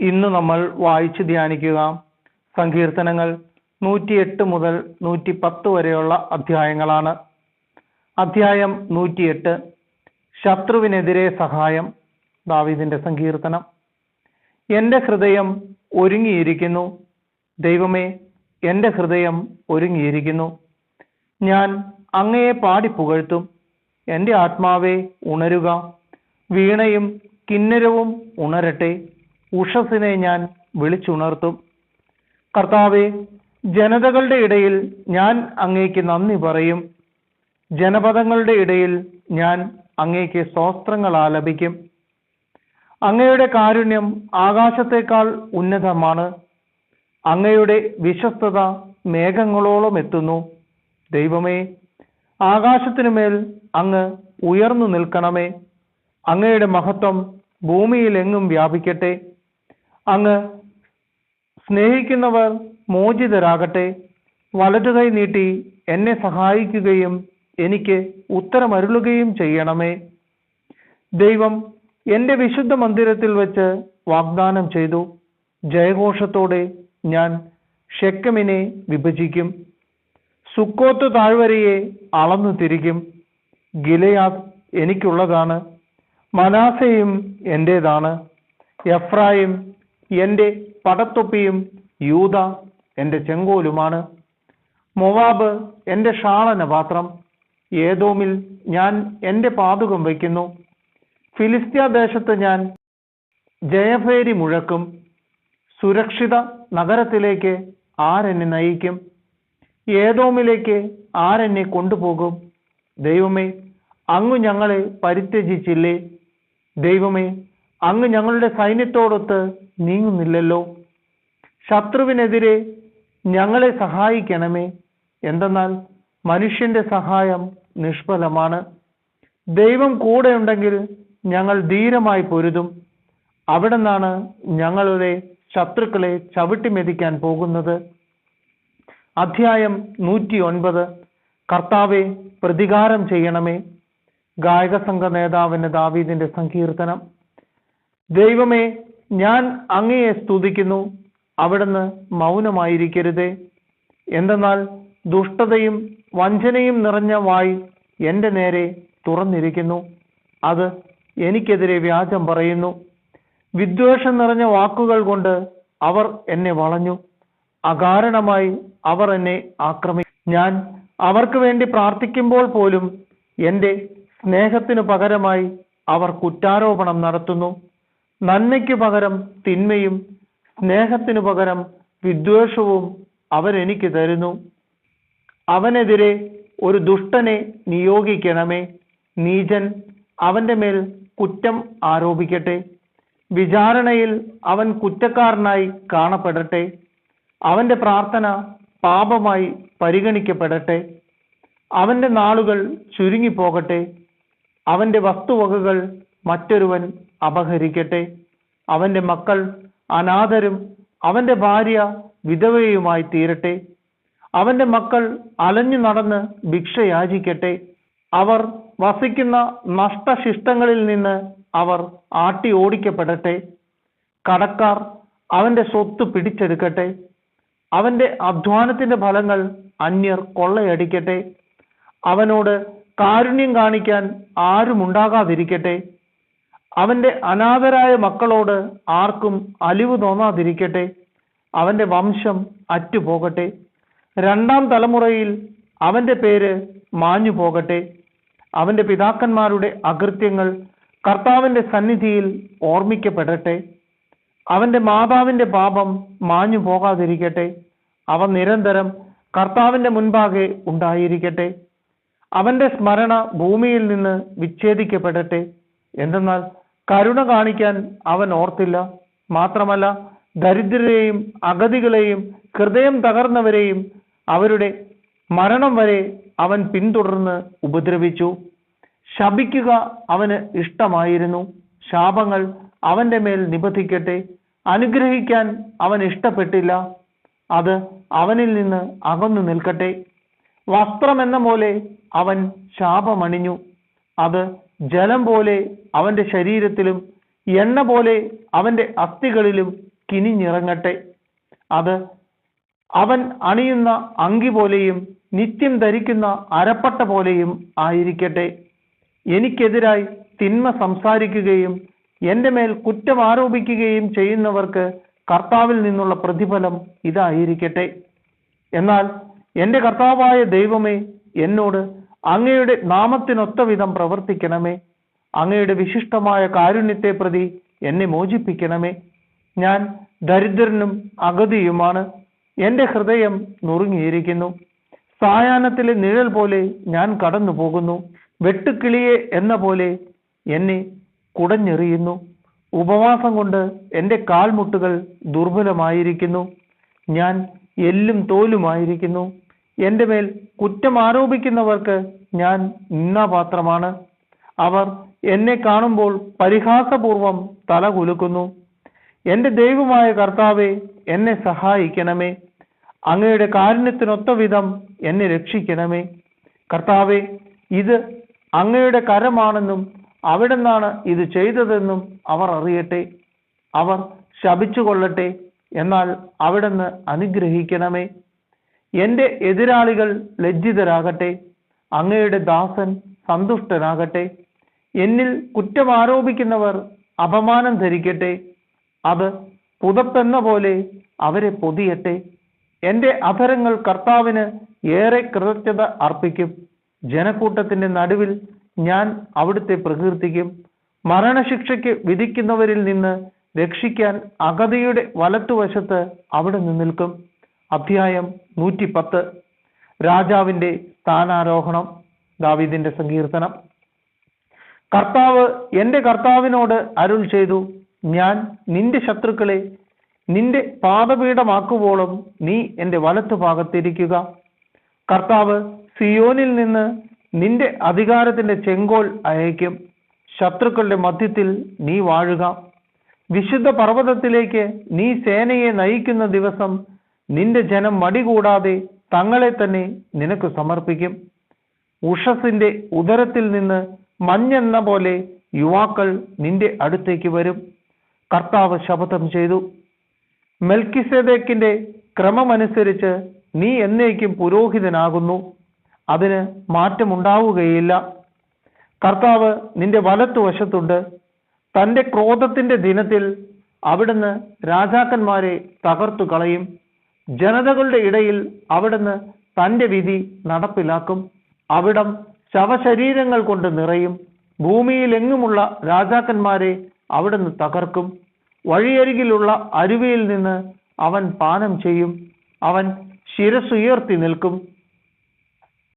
ഇന്ന് നമ്മൾ വായിച്ച് ധ്യാനിക്കുക സങ്കീർത്തനങ്ങൾ 108 മുതൽ 110 വരെയുള്ള അധ്യായങ്ങളാണ്. അധ്യായം 108, ശത്രുവിനെതിരെ സഹായം. ദാവീദിന്റെ സങ്കീർത്തനം. എൻ്റെ ഹൃദയം ഒരുങ്ങിയിരിക്കുന്നു, ദൈവമേ, എൻ്റെ ഹൃദയം ഒരുങ്ങിയിരിക്കുന്നു. ഞാൻ അങ്ങയെ പാടിപ്പുകഴ്ത്തും. എൻ്റെ ആത്മാവേ ഉണരുക, വീണയും കിന്നരവും ഉണരട്ടെ. ഉഷസ്സിനെ ഞാൻ വിളിച്ചുണർത്തും. കർത്താവേ, ജനതകളുടെ ഇടയിൽ ഞാൻ അങ്ങേക്ക് നന്ദി പറയും. ജനപദങ്ങളുടെ ഇടയിൽ ഞാൻ അങ്ങേക്ക് സ്തോത്രങ്ങൾ ആലപിക്കും. അങ്ങയുടെ കാരുണ്യം ആകാശത്തേക്കാൾ ഉന്നതമാണ്. അങ്ങയുടെ വിശ്വസ്തത മേഘങ്ങളോളം എത്തുന്നു. ദൈവമേ, ആകാശത്തിനുമേൽ അങ്ങ് ഉയർന്നു നിൽക്കണമേ. അങ്ങയുടെ മഹത്വം ഭൂമിയിലെങ്ങും വ്യാപിക്കട്ടെ. അങ്ങ് സ്നേഹിക്കുന്നവർ മോചിതരാകട്ടെ. വലതുകൈ നീട്ടി എന്നെ സഹായിക്കുകയും എനിക്ക് ഉത്തരമരുളുകയും ചെയ്യണമേ. ദൈവം എൻ്റെ വിശുദ്ധ മന്ദിരത്തിൽ വെച്ച് വാഗ്ദാനം ചെയ്തു, ജയഘോഷത്തോടെ ഞാൻ ഷെക്കെമിനെ വിഭജിക്കും, സുക്കോത്ത് താഴ്വരയെ അളന്നു തിരിക്കും. ഗിലെയാദ് എനിക്കുള്ളതാണ്, മനാസയും എൻ്റേതാണ്. എഫ്രായിം എൻ്റെ പടത്തൊപ്പിയും യൂദ എൻ്റെ ചെങ്കോലുമാണ്. മൊവാബ് എൻ്റെ ഷാളനപാത്രം. ഏദോമിൽ ഞാൻ എൻ്റെ പാദുകം വയ്ക്കുന്നു. ഫിലിസ്ത്യ ദേശത്ത് ഞാൻ ജയഭേരി മുഴക്കും. സുരക്ഷിത നഗരത്തിലേക്ക് ആരെന്നെ നയിക്കും? ഏദോമിലേക്ക് ആരെന്നെ കൊണ്ടുപോകും? ദൈവമേ, അങ്ങ് ഞങ്ങളെ പരിത്യജിച്ചില്ലേ? ദൈവമേ, അങ്ങ് ഞങ്ങളുടെ സൈന്യത്തോടൊത്ത് നീങ്ങുന്നില്ലല്ലോ. ശത്രുവിനെതിരെ ഞങ്ങളെ സഹായിക്കണമേ. എന്തെന്നാൽ മനുഷ്യന്റെ സഹായം നിഷ്ഫലമാണ്. ദൈവം കൂടെയുണ്ടെങ്കിൽ ഞങ്ങൾ ധീരമായി പൊരുതും. അവിടെ നിന്നാണ് ഞങ്ങളുടെ ശത്രുക്കളെ ചവിട്ടിമെതിക്കാൻ പോകുന്നത്. അധ്യായം 109, കർത്താവെ, പ്രതികാരം ചെയ്യണമേ. ഗായക സംഘ നേതാവിന് ദാവീദിന്റെ സങ്കീർത്തനം. ദൈവമേ, ഞാൻ അങ്ങയെ സ്തുതിക്കുന്നു. അവിടുന്ന് മൗനമായിരിക്കരുതേ. എന്തെന്നാൽ ദുഷ്ടതയും വഞ്ചനയും നിറഞ്ഞ വായ് എൻ്റെ നേരെ തുറന്നിരിക്കുന്നു. അത് എനിക്കെതിരെ വ്യാജം പറയുന്നു. വിദ്വേഷം നിറഞ്ഞ വാക്കുകൾ കൊണ്ട് അവർ എന്നെ വളഞ്ഞു. അകാരണമായി അവർ എന്നെ ആക്രമിക്കും. ഞാൻ അവർക്ക് വേണ്ടി പ്രാർത്ഥിക്കുമ്പോൾ പോലും എൻ്റെ സ്നേഹത്തിനു പകരമായി അവർ കുറ്റാരോപണം നടത്തുന്നു. നന്മയ്ക്കു പകരം തിന്മയും സ്നേഹത്തിനു പകരം വിദ്വേഷവും അവരെനിക്ക് തരുന്നു. അവനെതിരെ ഒരു ദുഷ്ടനെ നിയോഗിക്കണമേ. നീചൻ അവന്റെ മേൽ കുറ്റം ആരോപിക്കട്ടെ. വിചാരണയിൽ അവൻ കുറ്റക്കാരനായി കാണപ്പെടട്ടെ. അവന്റെ പ്രാർത്ഥന പാപമായി പരിഗണിക്കപ്പെടട്ടെ. അവന്റെ നാളുകൾ ചുരുങ്ങിപ്പോകട്ടെ. അവന്റെ വസ്തുവകകൾ മറ്റൊരുവൻ അപഹരിക്കട്ടെ. അവന്റെ മക്കൾ അനാഥരും അവന്റെ ഭാര്യ വിധവയുമായി തീരട്ടെ. അവന്റെ മക്കൾ അലഞ്ഞു നടന്ന് ഭിക്ഷ യാചിക്കട്ടെ. അവർ വസിക്കുന്ന നഷ്ടശിഷ്ടങ്ങളിൽ നിന്ന് അവർ ആട്ടി ഓടിക്കപ്പെടട്ടെ. കടക്കാർ അവന്റെ സ്വത്ത് പിടിച്ചെടുക്കട്ടെ. അവന്റെ അധ്വാനത്തിന്റെ ഫലങ്ങൾ അന്യർ കൊള്ളയടിക്കട്ടെ. അവനോട് കാരുണ്യം കാണിക്കാൻ ആരുമുണ്ടാകാതിരിക്കട്ടെ. അവന്റെ അനാഥരായ മക്കളോട് ആർക്കും അലിവ് തോന്നാതിരിക്കട്ടെ. അവന്റെ വംശം അറ്റുപോകട്ടെ. 2ാം തലമുറയിൽ അവന്റെ പേര് മാഞ്ഞു പോകട്ടെ. അവന്റെ പിതാക്കന്മാരുടെ അകൃത്യങ്ങൾ കർത്താവിന്റെ സന്നിധിയിൽ ഓർമ്മിക്കപ്പെടട്ടെ. അവന്റെ മാതാവിന്റെ പാപം മാഞ്ഞു പോകാതിരിക്കട്ടെ. അവ നിരന്തരം കർത്താവിന്റെ മുൻപാകെ ഉണ്ടായിരിക്കട്ടെ. അവന്റെ സ്മരണ ഭൂമിയിൽ നിന്ന് വിച്ഛേദിക്കപ്പെടട്ടെ. എന്തെന്നാൽ കരുണ കാണിക്കാൻ അവൻ ഓർത്തില്ല. മാത്രമല്ല, ദരിദ്രരെയും അഗതികളെയും ഹൃദയം തകർന്നവരെയും അവരുടെ മരണം വരെ അവൻ പിന്തുടർന്ന് ഉപദ്രവിച്ചു. ശപിക്കുക അവന് ഇഷ്ടമായിരുന്നു. ശാപങ്ങൾ അവന്റെ മേൽ നിബന്ധിക്കട്ടെ. അനുഗ്രഹിക്കാൻ അവൻ ഇഷ്ടപ്പെട്ടില്ല. അത് അവനിൽ നിന്ന് അകന്നു നിൽക്കട്ടെ. വസ്ത്രമെന്ന പോലെ അവൻ ശാപമണിഞ്ഞു. അത് ജലം പോലെ അവന്റെ ശരീരത്തിലും എണ്ണ പോലെ അവന്റെ അസ്ഥികളിലും കിനിഞ്ഞിറങ്ങട്ടെ. അത് അവൻ അണിയുന്ന അങ്കി പോലെയും നിത്യം ധരിക്കുന്ന അരപ്പട്ട പോലെയും ആയിരിക്കട്ടെ. എനിക്കെതിരായി തിന്മ സംസാരിക്കുകയും എൻ്റെ മേൽ കുറ്റം ആരോപിക്കുകയും ചെയ്യുന്നവർക്ക് കർത്താവിൽ നിന്നുള്ള പ്രതിഫലം ഇതായിരിക്കട്ടെ. എന്നാൽ എൻ്റെ കർത്താവായ ദൈവമേ, എന്നോട് അങ്ങയുടെ നാമത്തിനൊത്ത വിധം പ്രവർത്തിക്കണമേ. അങ്ങയുടെ വിശിഷ്ടമായ കാരുണ്യത്തെ പ്രതി എന്നെ മോചിപ്പിക്കണമേ. ഞാൻ ദരിദ്രനും അഗതിയുമാണ്. എൻ്റെ ഹൃദയം നുറുങ്ങിയിരിക്കുന്നു. സായാഹ്നത്തിലെ നിഴൽ പോലെ ഞാൻ കടന്നു പോകുന്നു. വെട്ടുക്കിളിയെ എന്ന പോലെ എന്നെ കുടഞ്ഞെറിയുന്നു. ഉപവാസം കൊണ്ട് എൻ്റെ കാൽമുട്ടുകൾ ദുർബലമായിരിക്കുന്നു. ഞാൻ എല്ലും തോലുമായിരിക്കുന്നു. എൻ്റെ മേൽ കുറ്റം ആരോപിക്കുന്നവർക്ക് ഞാൻ നിന്ദാപാത്രമാണ്. അവർ എന്നെ കാണുമ്പോൾ പരിഹാസപൂർവം തല കുലുക്കുന്നു. എൻ്റെ ദൈവമായ കർത്താവെ, എന്നെ സഹായിക്കണമേ. അങ്ങയുടെ കാരുണ്യത്തിനൊത്ത വിധം എന്നെ രക്ഷിക്കണമേ. കർത്താവെ, ഇത് അങ്ങയുടെ കരമാണെന്നും അവിടുന്നാണ് ഇത് ചെയ്തതെന്നും അവർ അറിയട്ടെ. അവർ ശപിച്ചുകൊള്ളട്ടെ, എന്നാൽ അവിടുന്ന് അനുഗ്രഹിക്കണമേ. എൻ്റെ എതിരാളികൾ ലജ്ജിതരാകട്ടെ, അങ്ങയുടെ ദാസൻ സന്തുഷ്ടനാകട്ടെ. എന്നിൽ കുറ്റം ആരോപിക്കുന്നവർ അപമാനം ധരിക്കട്ടെ. അത് പുതപ്പെന്ന പോലെ അവരെ പൊതിയട്ടെ. എൻ്റെ അധരങ്ങൾ കർത്താവിന് ഏറെ കൃതജ്ഞത അർപ്പിക്കും. ജനക്കൂട്ടത്തിന്റെ നടുവിൽ ഞാൻ അവിടുത്തെ പ്രകീർത്തിക്കും. മരണശിക്ഷയ്ക്ക് വിധിക്കുന്നവരിൽ നിന്ന് രക്ഷിക്കാൻ അഗതിയുടെ വലത്തുവശത്ത് അവിടുന്ന് നിൽക്കും. അധ്യായം 110. രാജാവിന്റെ സ്ഥാനാരോഹണം. ദാവീദിന്റെ സങ്കീർത്തനം. കർത്താവ് എൻ്റെ കർത്താവിനോട് അരുൾ ചെയ്തു, ഞാൻ നിന്റെ ശത്രുക്കളെ നിന്റെ പാദപീഠമാക്കുവോളം നീ എൻ്റെ വലത്തുഭാഗത്തിരിക്കുക. കർത്താവ് സിയോനിൽ നിന്ന് നിന്റെ അധികാരത്തിന്റെ ചെങ്കോൽ അയക്കും. ശത്രുക്കളുടെ മധ്യത്തിൽ നീ വാഴുക. വിശുദ്ധ പർവ്വതത്തിലേക്ക് നീ സേനയെ നയിക്കുന്ന ദിവസം നിന്റെ ജനം മടികൂടാതെ തങ്ങളെ തന്നെ നിനക്ക് സമർപ്പിക്കും. ഉഷസിന്റെ ഉദരത്തിൽ നിന്ന് മഞ്ഞെന്ന പോലെ യുവാക്കൾ നിന്റെ അടുത്തേക്ക് വരും. കർത്താവ് ശപഥം ചെയ്തു, മെൽക്കിസേദേക്കിന്റെ ക്രമമനുസരിച്ച് നീ എന്നേക്കും പുരോഹിതനാകുന്നു. അതിന് മാറ്റമുണ്ടാവുകയില്ല. കർത്താവ് നിന്റെ വലത്തുവശത്തുണ്ട്. തൻ്റെ ക്രോധത്തിന്റെ ദിനത്തിൽ അവിടുന്ന് രാജാക്കന്മാരെ തകർത്തു കളയും. ജനതകളുടെ ഇടയിൽ അവിടുന്ന് തൻ്റെ വിധി നടപ്പിലാക്കും. അവിടം ശവശരീരങ്ങൾ കൊണ്ട് നിറയും. ഭൂമിയിലെങ്ങുമുള്ള രാജാക്കന്മാരെ അവിടുന്ന് തകർക്കും. വഴിയരികിലുള്ള അരുവിയിൽ നിന്ന് അവൻ പാനം ചെയ്യും. അവൻ ശിരസുയർത്തി നിൽക്കും.